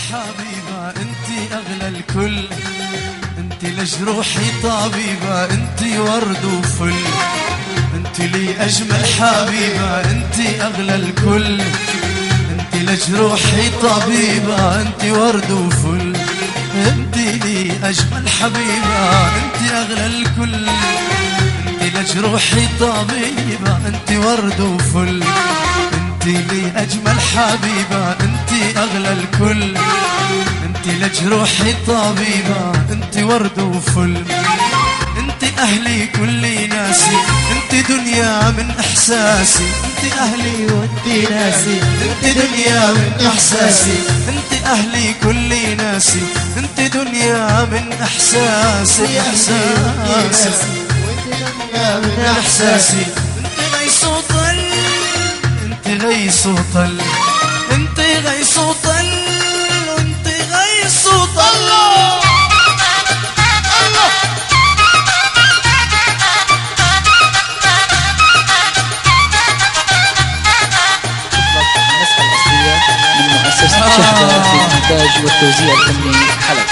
حبيبة انتي اغلى الكل، انتي لجروحي طبيبة، انتي ورد وفل، انتي لي اجمل حبيبة، انتي اغلى الكل، انتي لجروحي طبيبة، انتي ورد وفل، انتي لي اجمل حبيبة، انتي اغلى الكل، انتي لجروحي طبيبة، انتي ورد وفل، انتي لي اجمل حبيبة، انتي اغلى الكل، انتي لجروحي طبيبة، انتي ورد وفل، انتي اهلي كل ناسي، انتي دنيا من احساسي، انتي اهلي وانتي ناسي، انتي دنيا من احساسي، انتي اهلي كل ناسي، انتي دنيا من احساسي، احساسي وانتي دنيا من احساسي، انتي غيث وطل، انتي غيث وطل، انتي غيث وطل، انتي غيث وطل. مؤسسة شهدة في الإنتاج والتوزيع الفني حلب.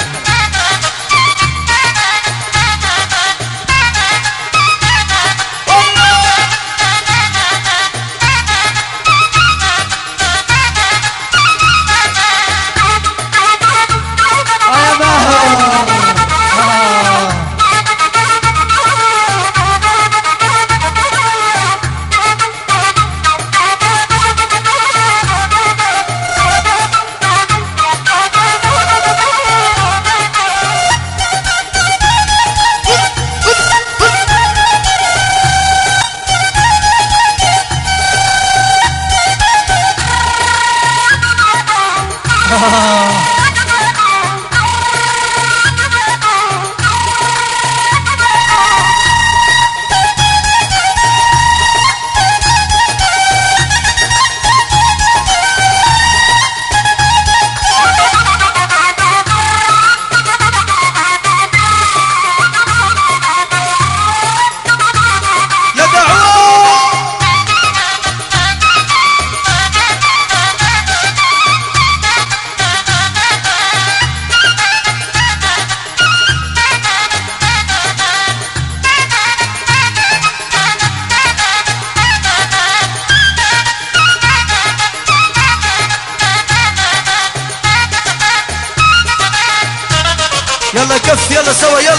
يلا كف يلا سوا يلا.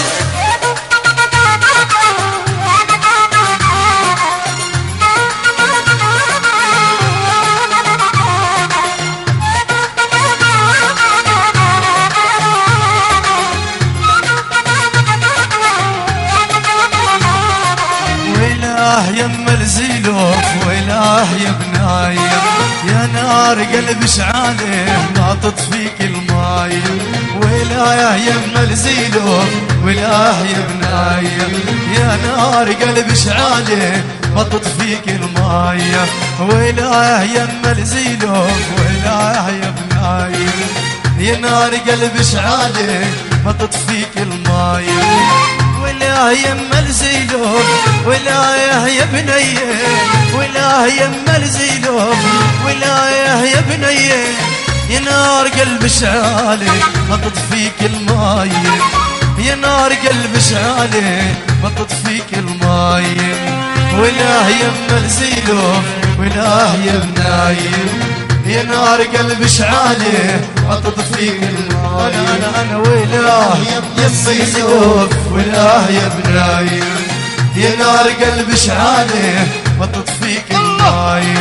ويلاه يما الزيلوف، ويلاه يا بنايم، يا نار قلبي شعاله ما تطفيك الماي، ويلاه يما الزيلوف، ويلاه يا بنايم، يا نار قلبي شعاله ما تطفيك الماي، ويلاه يما الزيلوف، ويلاه يا بنايم، يا نار قلبي شعاله ما تطفيك الماي، ولا يما الزيلوف، ولا يا بنيه، ولا يما الزيلوف، ولا يا بنيه، يا نار قلب شعالي ما تطفيك الماي، يا نار قلب شعالي ما تطفيك الماي، ولا يما الزيلوف، ولا يا بنايم، يا نار قلب شعالي ما تطفيك الماي، انا ويلاه يما الزيلوف، ولا يا بنايم، يا نار قلب شعالي ما تطفيك الماي.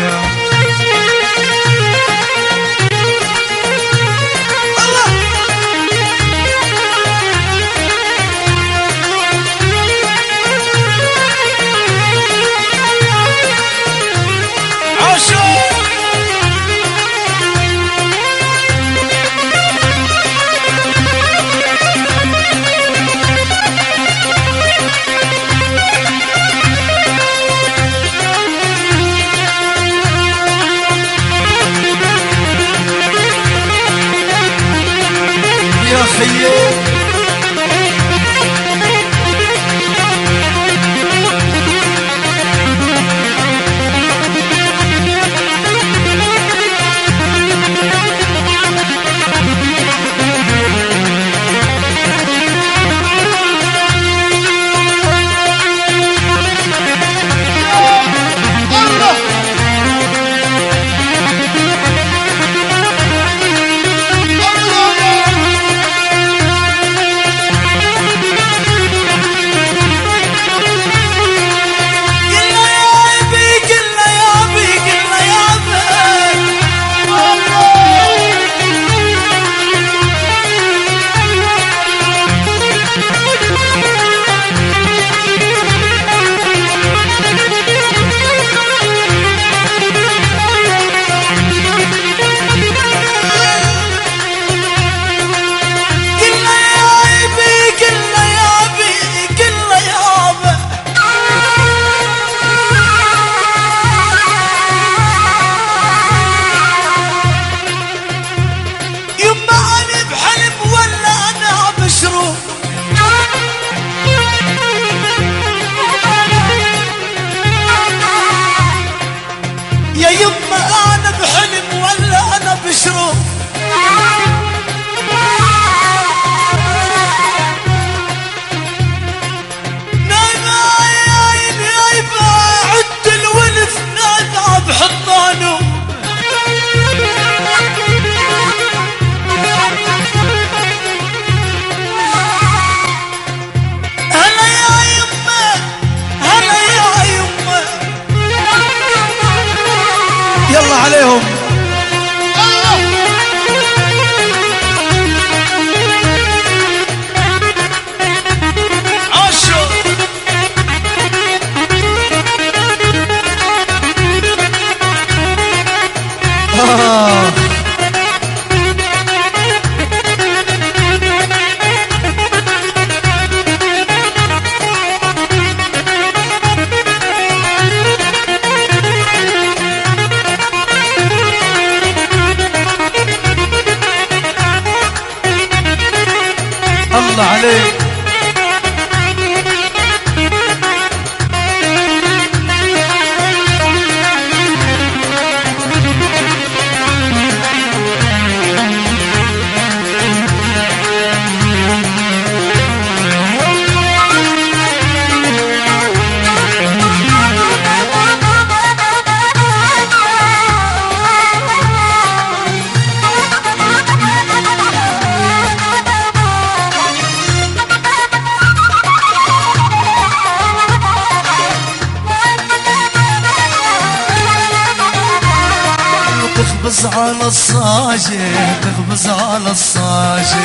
تخبز على الصاجة، تخبز على الصاجة،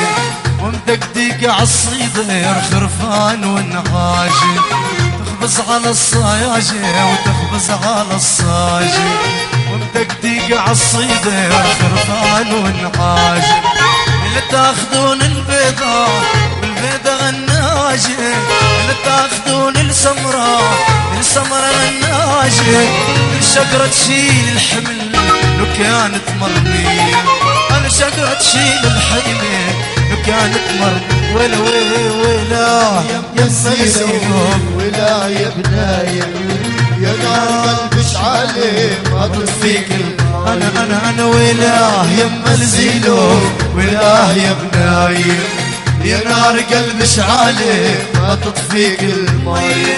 ومدقدق عالصيدر خرفان والنعاجة. تخبز على الصاجة وتخبز على الصاجة، ومدقدق عالصيدر خرفان والنعاجة. اللي تاخذون البيضة والبيضة غناجة، اللي تاخذون السمرة السمرة غناجة. الشجرة تشيل الحمل لو كانت مرمية، الشجرة تشيل الحمل لو كانت مرمية. ولا ولا يا الزينب ولا يا بناية، يا نار قلبي اشعلي ما تطفيك أنا ولا يا الزينب ولا يا بناية، يا نار قلبي اشعلي ما تطفيك الماي.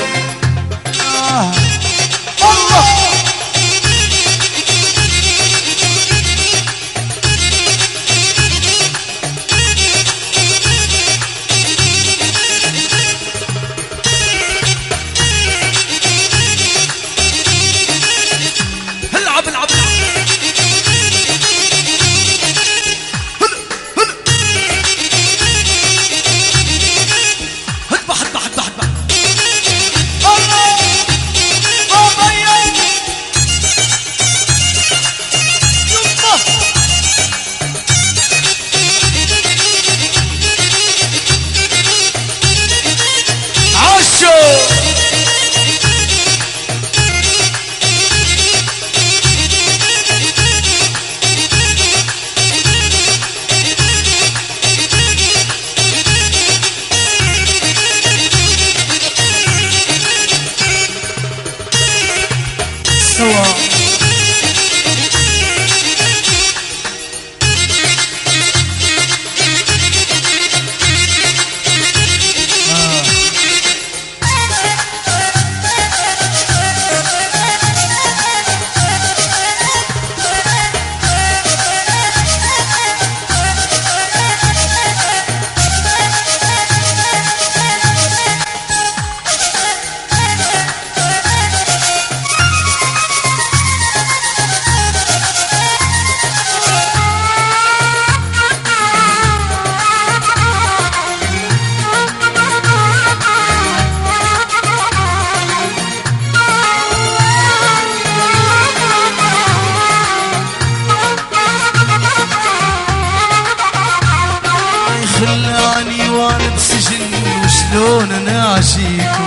خلاني وانا بسجن وشلون اناشيكم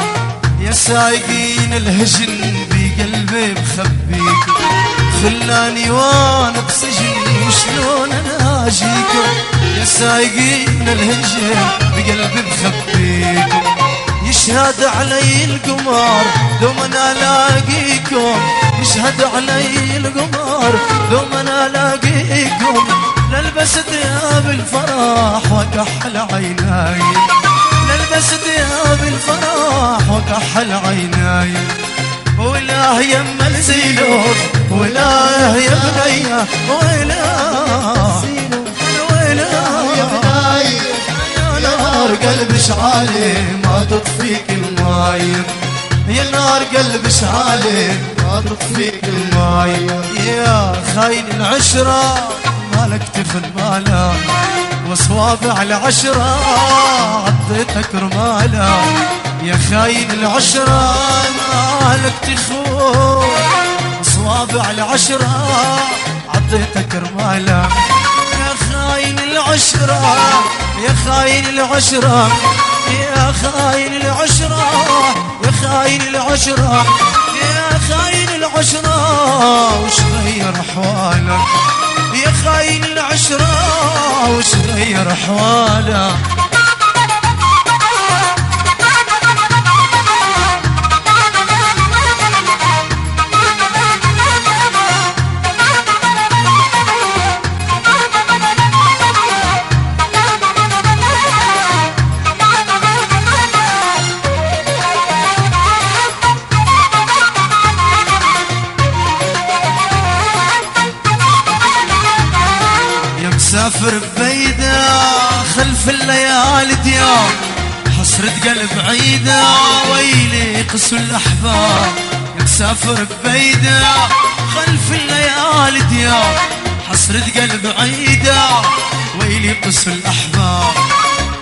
يا سايقين الهجن بقلبي مخبيكم. خلاني وانا بسجن وشلون اناشيكم يا سايقين الهجن بقلبي مخبيكم. يشهد علي القمر دوم انا الاقيكم، يشهد علي القمر دوم انا الاقيكم. نلبس ثياب الفرح وكحل عيناي، نلبس ثياب الفرح وكحل عيناي. ولا يم الزينب ولا يا بنية ولا يا بناية، يا نار قلبي شعالي ما تطفيك الماي، يا نار قلبي شعالي ما تطفيك الماي. يا خاين العشرة مالك تفن مالا، وصوابع العشرة عطيتك رمالا. يا خاين العشرة مالك تخون، وصوابع العشرة عطيتك رمالا. يا خاين العشرة يا خاين العشرة يا خاين العشرة يا خاين العشرة يا خاين العشرة. وش غير أحوالك يا خاين العشرة، وش غير أحوالك. مسافر ببيدا خلف الليالي ديار، حسرة قلب عيدا ويلي قسو الأحباب. مسافر ببيدا خلف الليالي ديار، صرت قلب عيدا ويلي قص الأحباب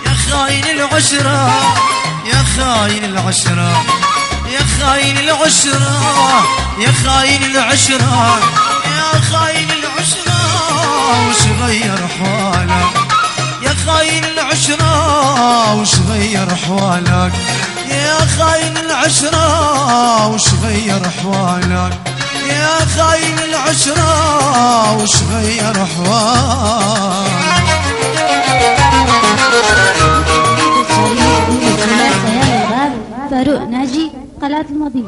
يا خاين العشرة يا خاين العشرة يا خاين العشرة يا خاين العشرة يا خاين العشرة وش غير حوالك يا خاين العشرة وش غير حوالك يا خاين العشرة وش غير حوالك يا خاين العشرة وش غير حوالك. فاروق ناجي قلعة الماضي.